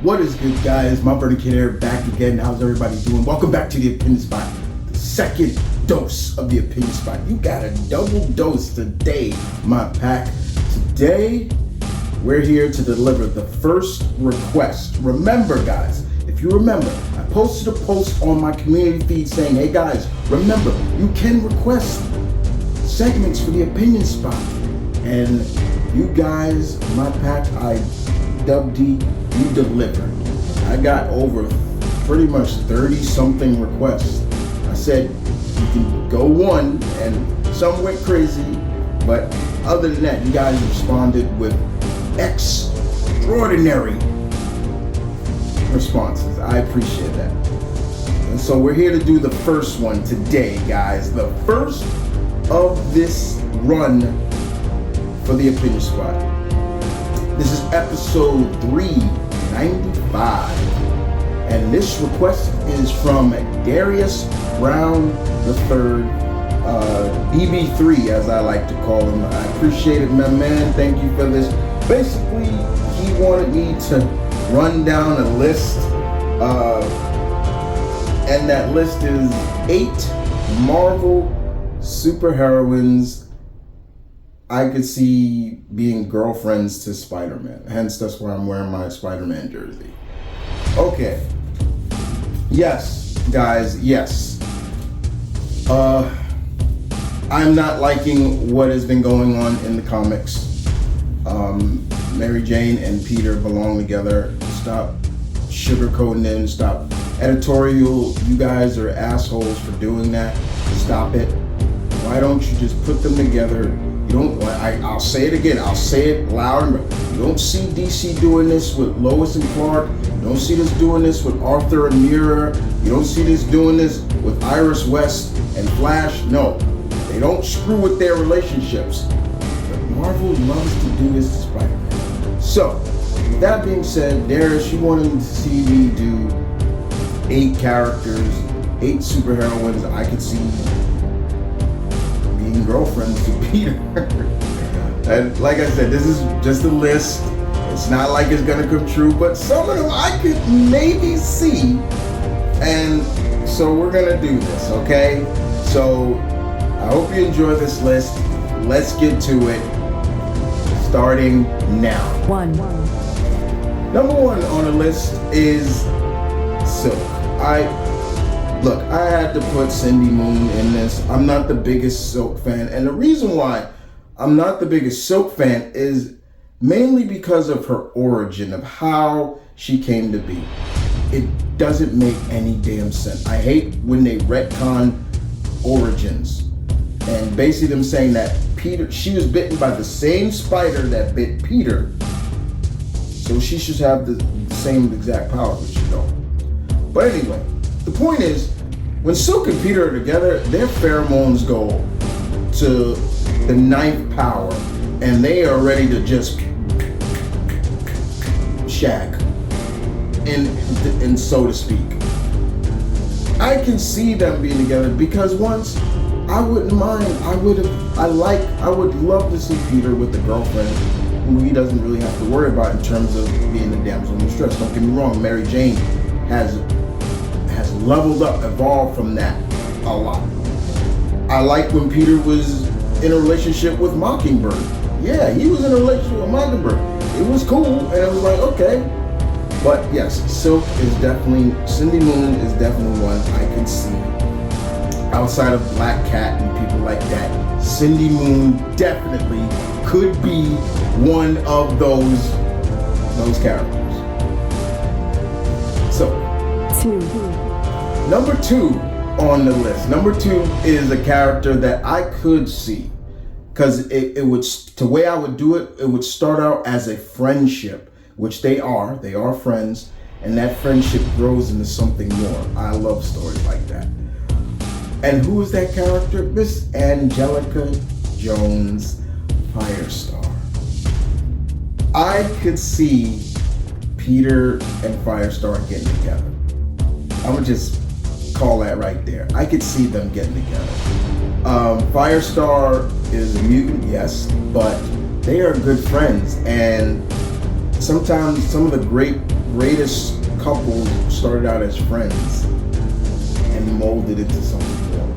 What is good, guys? M.V.K here, back again. How's everybody doing? Welcome back to the Opinion Spot. The second dose of the Opinion Spot. You got a double dose today, my pack. Today, we're here to deliver the first request. Remember, guys, if you remember, I posted a post on my community feed saying, hey guys, remember, you can request segments for the Opinion Spot. And you guys, my pack, I dubbed you delivered. I got over pretty much 30 something requests. I said you can go one, and some went crazy, but other than that, you guys responded with extraordinary responses. I appreciate that. And so we're here to do the first one today, guys. The first of this run for the Opinion Spot. This is episode 395, and this request is from Darius Brown III, BB3 as I like to call him. I appreciate it, my man. Thank you for this. Basically, he wanted me to run down a list, and that list is 8 Marvel superheroines I could see being girlfriends to Spider-Man. Hence, that's why I'm wearing my Spider-Man jersey. Okay. Yes, guys, yes. I'm not liking what has been going on in the comics. Mary Jane and Peter belong together. Stop sugarcoating it. Stop editorial. You guys are assholes for doing that. Stop it. Why don't you just put them together? I'll say it again. I'll say it loud. You don't see DC doing this with Lois and Clark. You don't see this doing this with Arthur and Mira. You don't see this doing this with Iris West and Flash. No, they don't screw with their relationships. But Marvel loves to do this to Spider-Man. So, with that being said, Darius, you wanted to see me do 8 characters, 8 superheroines I could see girlfriends to Peter. And like I said, this is just a list. It's not like it's gonna come true, but some of them I could maybe see. And so we're gonna do this, okay? So I hope you enjoy this list. Let's get to it, starting now. Number 1 on the list is Silk. Look, I had to put Cindy Moon in this. I'm not the biggest Silk fan. And the reason why I'm not the biggest Silk fan is mainly because of her origin, of how she came to be. It doesn't make any damn sense. I hate when they retcon origins. And basically them saying that she was bitten by the same spider that bit Peter. So she should have the same exact power, which you don't. But anyway, the point is, when Silk and Peter are together, their pheromones go to the 9th power, and they are ready to just shag, and so to speak. I can see them being together because once, I wouldn't mind. I would love to see Peter with a girlfriend who he doesn't really have to worry about in terms of being a damsel in distress. Don't get me wrong, Mary Jane has leveled up, evolved from that a lot. I like when Peter was in a relationship with Mockingbird. Yeah, he was in a relationship with Mockingbird. It was cool, and it was like, okay. But yes, Silk is definitely, Cindy Moon is definitely one I can see. Outside of Black Cat and people like that, Cindy Moon definitely could be one of those characters. So, Number 2 on the list. Number 2 is a character that I could see, because it would, the way I would do it, it would start out as a friendship, which they are friends, and that friendship grows into something more. I love stories like that. And who is that character? Miss Angelica Jones, Firestar. I could see Peter and Firestar getting together. I would just call that right there. I could see them getting together. Firestar is a mutant, yes, but they are good friends. And sometimes some of the great greatest couples started out as friends and molded into something more.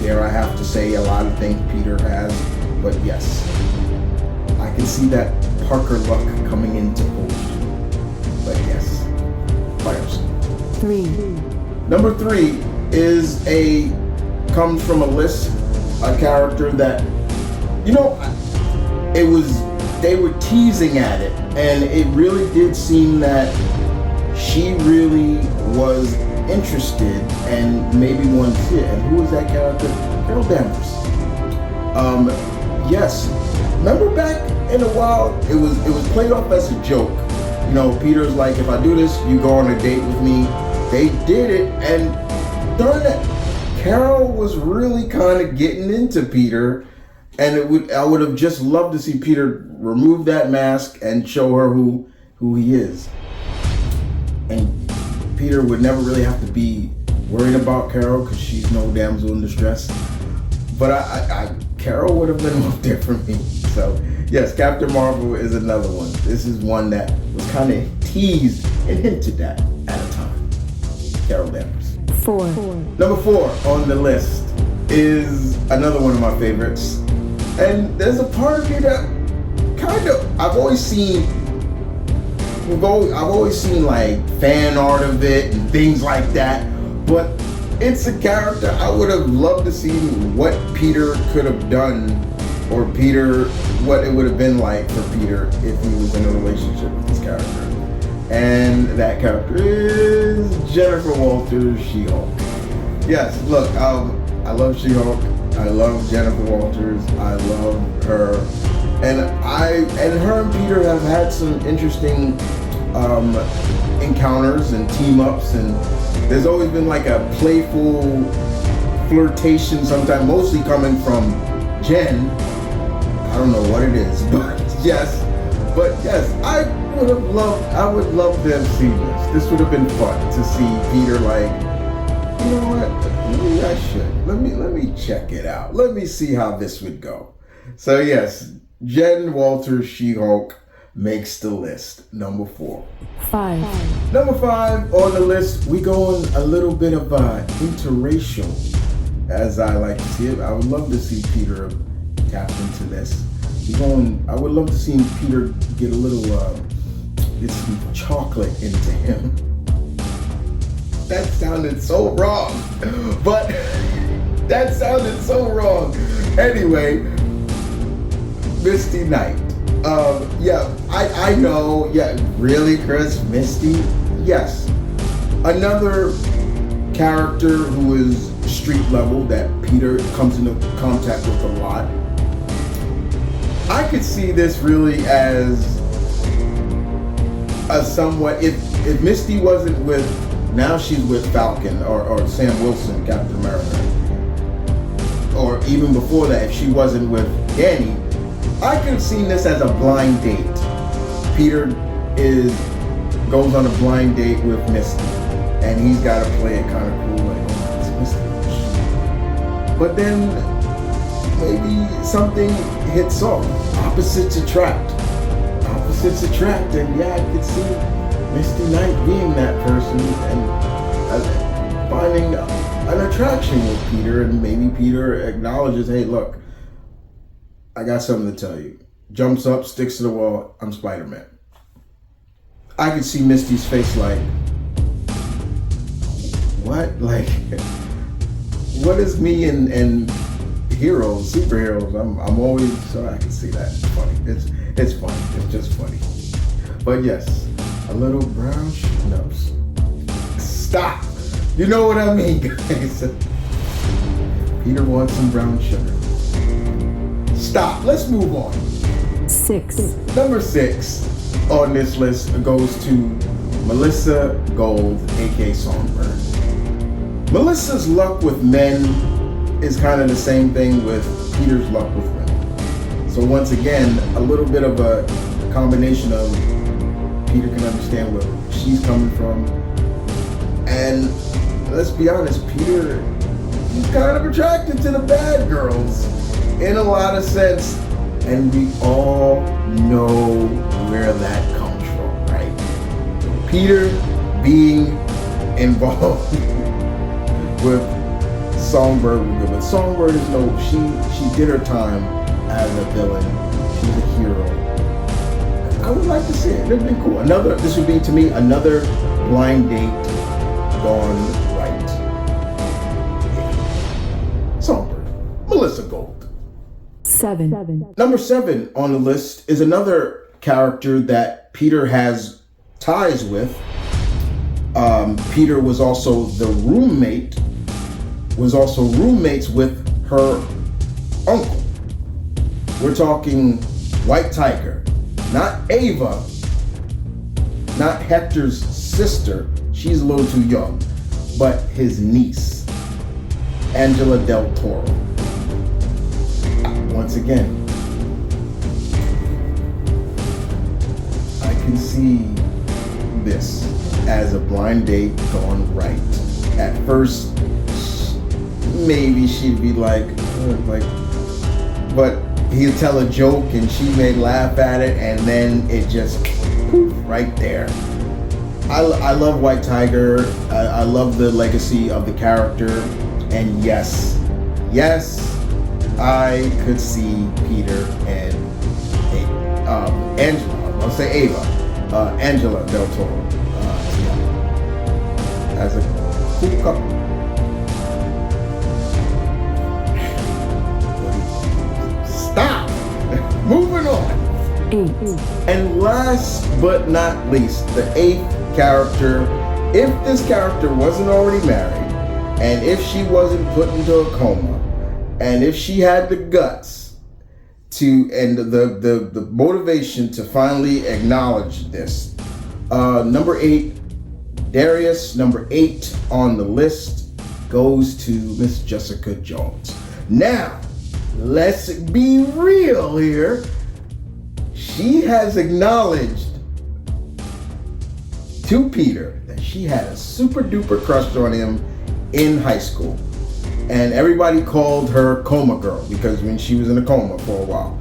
There I have to say a lot of things Peter has, but yes, I can see that Parker luck coming into fruition. But yes, Firestone. 3. Number 3 comes from a list, a character that, they were teasing at it, and it really did seem that she really was interested and maybe wanted to see it. And who was that character? Carol Danvers. Yes. Remember back in a while, it was played off as a joke. Peter's like, if I do this, you go on a date with me. They did it, and during that, Carol was really kind of getting into Peter, and I would have just loved to see Peter remove that mask and show her who he is. And Peter would never really have to be worried about Carol because she's no damsel in distress. But Carol would have been more there for me. So yes, Captain Marvel is another one. This is one that was kind of teased and hinted at a time. Carol Danvers. 4. Number 4 on the list is another one of my favorites. And there's a part of me that I've always seen like fan art of it and things like that, but it's a character I would have loved to see what Peter could have done, or what it would have been like for Peter if he was in a relationship with this character. And that character is Jennifer Walters, She-Hulk. Yes, look, I love She-Hulk. I love Jennifer Walters. I love her. And her and Peter have had some interesting encounters and team-ups, and there's always been like a playful flirtation sometimes, mostly coming from Jen. I don't know what it is, but yes, I would love to have seen this. This would have been fun to see Peter like, you know what, maybe I should. Let me check it out. Let me see how this would go. So yes, Jen Walters, She-Hulk makes the list. Number 4. 5. Number 5 on the list, we go on a little bit of interracial, as I like to see it. I would love to see Peter tap into this. I would love to see Peter get a little some chocolate into him. That sounded so wrong, but that sounded so wrong. Anyway, Misty Knight. I know. Yeah, really, Chris? Misty? Yes. Another character who is street level that Peter comes into contact with a lot. I could see this really as a somewhat, if Misty wasn't with, now she's with Falcon or Sam Wilson, Captain America. Or even before that, if she wasn't with Danny, I could have seen this as a blind date. Peter goes on a blind date with Misty, and he's got to play it kind of cool, like, oh, it's Misty. But then maybe something hits off. Opposites attract, and yeah, I could see Misty Knight being that person and finding an attraction with Peter, and maybe Peter acknowledges, hey, look, I got something to tell you. Jumps up, sticks to the wall, I'm Spider-Man. I could see Misty's face like, what? Like, what is me and heroes, superheroes? I'm always, so I can see that. It's funny. It's funny. It's just funny. But yes, a little brown sugar. No, stop. You know what I mean, guys. Peter wants some brown sugar. Stop. Let's move on. 6. Number 6 on this list goes to Melissa Gold, aka Songbird. Melissa's luck with men is kind of the same thing with Peter's luck with women. So once again, a little bit of a combination of Peter can understand where she's coming from. And let's be honest, Peter, he's kind of attracted to the bad girls in a lot of sense. And we all know where that comes from. Peter being involved with Songbird. But Songbird is she did her time as a villain. She's a hero. I would like to see it. It'd be cool. This would be to me another blind date gone right. Yeah. Songbird. Melissa Gold. 7. Number 7 on the list is another character that Peter has ties with. Peter was also roommates with her uncle. We're talking White Tiger, not Ava, not Hector's sister. She's a little too young, but his niece, Angela Del Toro. Once again, I can see this as a blind date gone right. At first, maybe she'd be like, but he'd tell a joke and she may laugh at it, and then it just poof, right there. I love White Tiger. I love the legacy of the character, and yes, I could see Peter and Angela. I'll say Ava, Angela Del Toro, as a cool couple. Stop. Moving on. 8. And last but not least, the 8th character. If this character wasn't already married, and if she wasn't put into a coma, and if she had the guts to and the motivation to finally acknowledge this, number 8, Darius, number 8 on the list goes to Miss Jessica Jones. Now, let's be real here. She has acknowledged to Peter that she had a super duper crush on him in high school. And everybody called her Coma Girl because when she was in a coma for a while.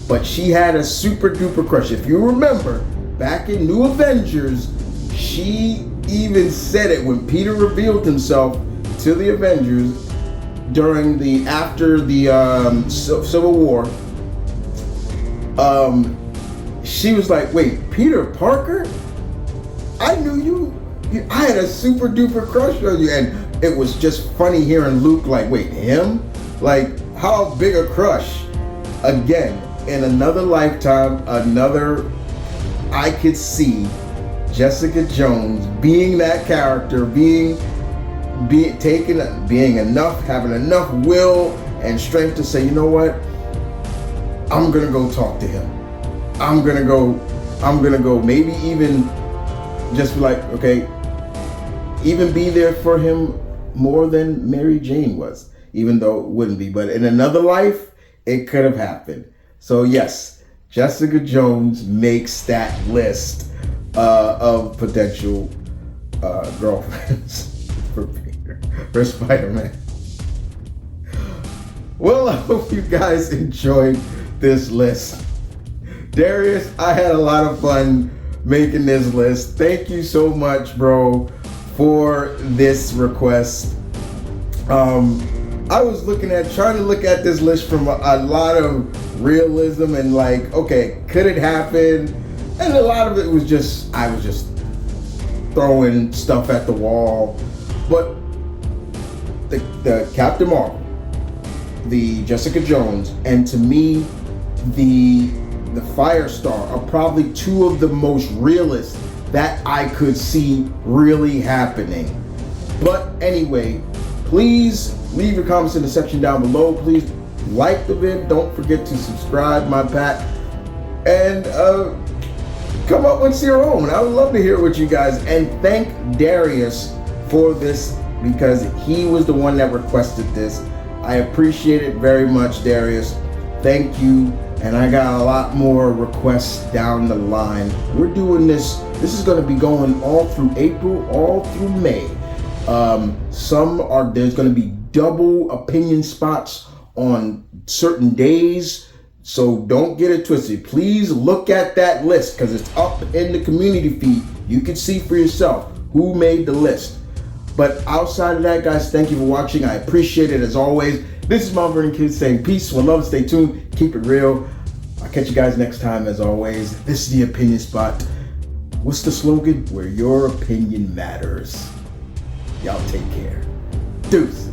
But she had a super duper crush. If you remember, back in New Avengers, she even said it when Peter revealed himself to the Avengers after the Civil War. She was like, wait, Peter Parker? I knew you. I had a super duper crush on you. And it was just funny hearing Luke like, wait, him? Like, how big a crush? Again, in another lifetime, I could see Jessica Jones being that character, having enough will and strength to say, you know what? I'm gonna go talk to him. I'm gonna go, maybe even just be like, okay, even be there for him more than Mary Jane was, even though it wouldn't be. But in another life, it could have happened. So yes, Jessica Jones makes that list of potential girlfriends for Spider-Man. Well, I hope you guys enjoyed this list. Darius, I had a lot of fun making this list. Thank you so much, bro, for this request. I was trying to look at this list from a lot of realism and like, okay, could it happen? And a lot of it was I was just throwing stuff at the wall. But the Captain Marvel, the Jessica Jones, and to me, the Firestar are probably two of the most realist that I could see really happening. But anyway, please leave your comments in the section down below. Please like the vid. Don't forget to subscribe, my pack, and come up with your own. I would love to hear what you guys, and thank Darius for this because he was the one that requested this. I appreciate it very much, Darius. Thank you. And I got a lot more requests down the line. We're doing this. This is going to be going all through April, all through May. There's going to be double opinion spots on certain days. So don't get it twisted. Please look at that list because it's up in the community feed. You can see for yourself who made the list. But outside of that, guys, thank you for watching. I appreciate it as always. This is M.V.K saying peace, one love, stay tuned, keep it real. I'll catch you guys next time as always. This is The Opinion Spot. What's the slogan? Where your opinion matters. Y'all take care. Deuce.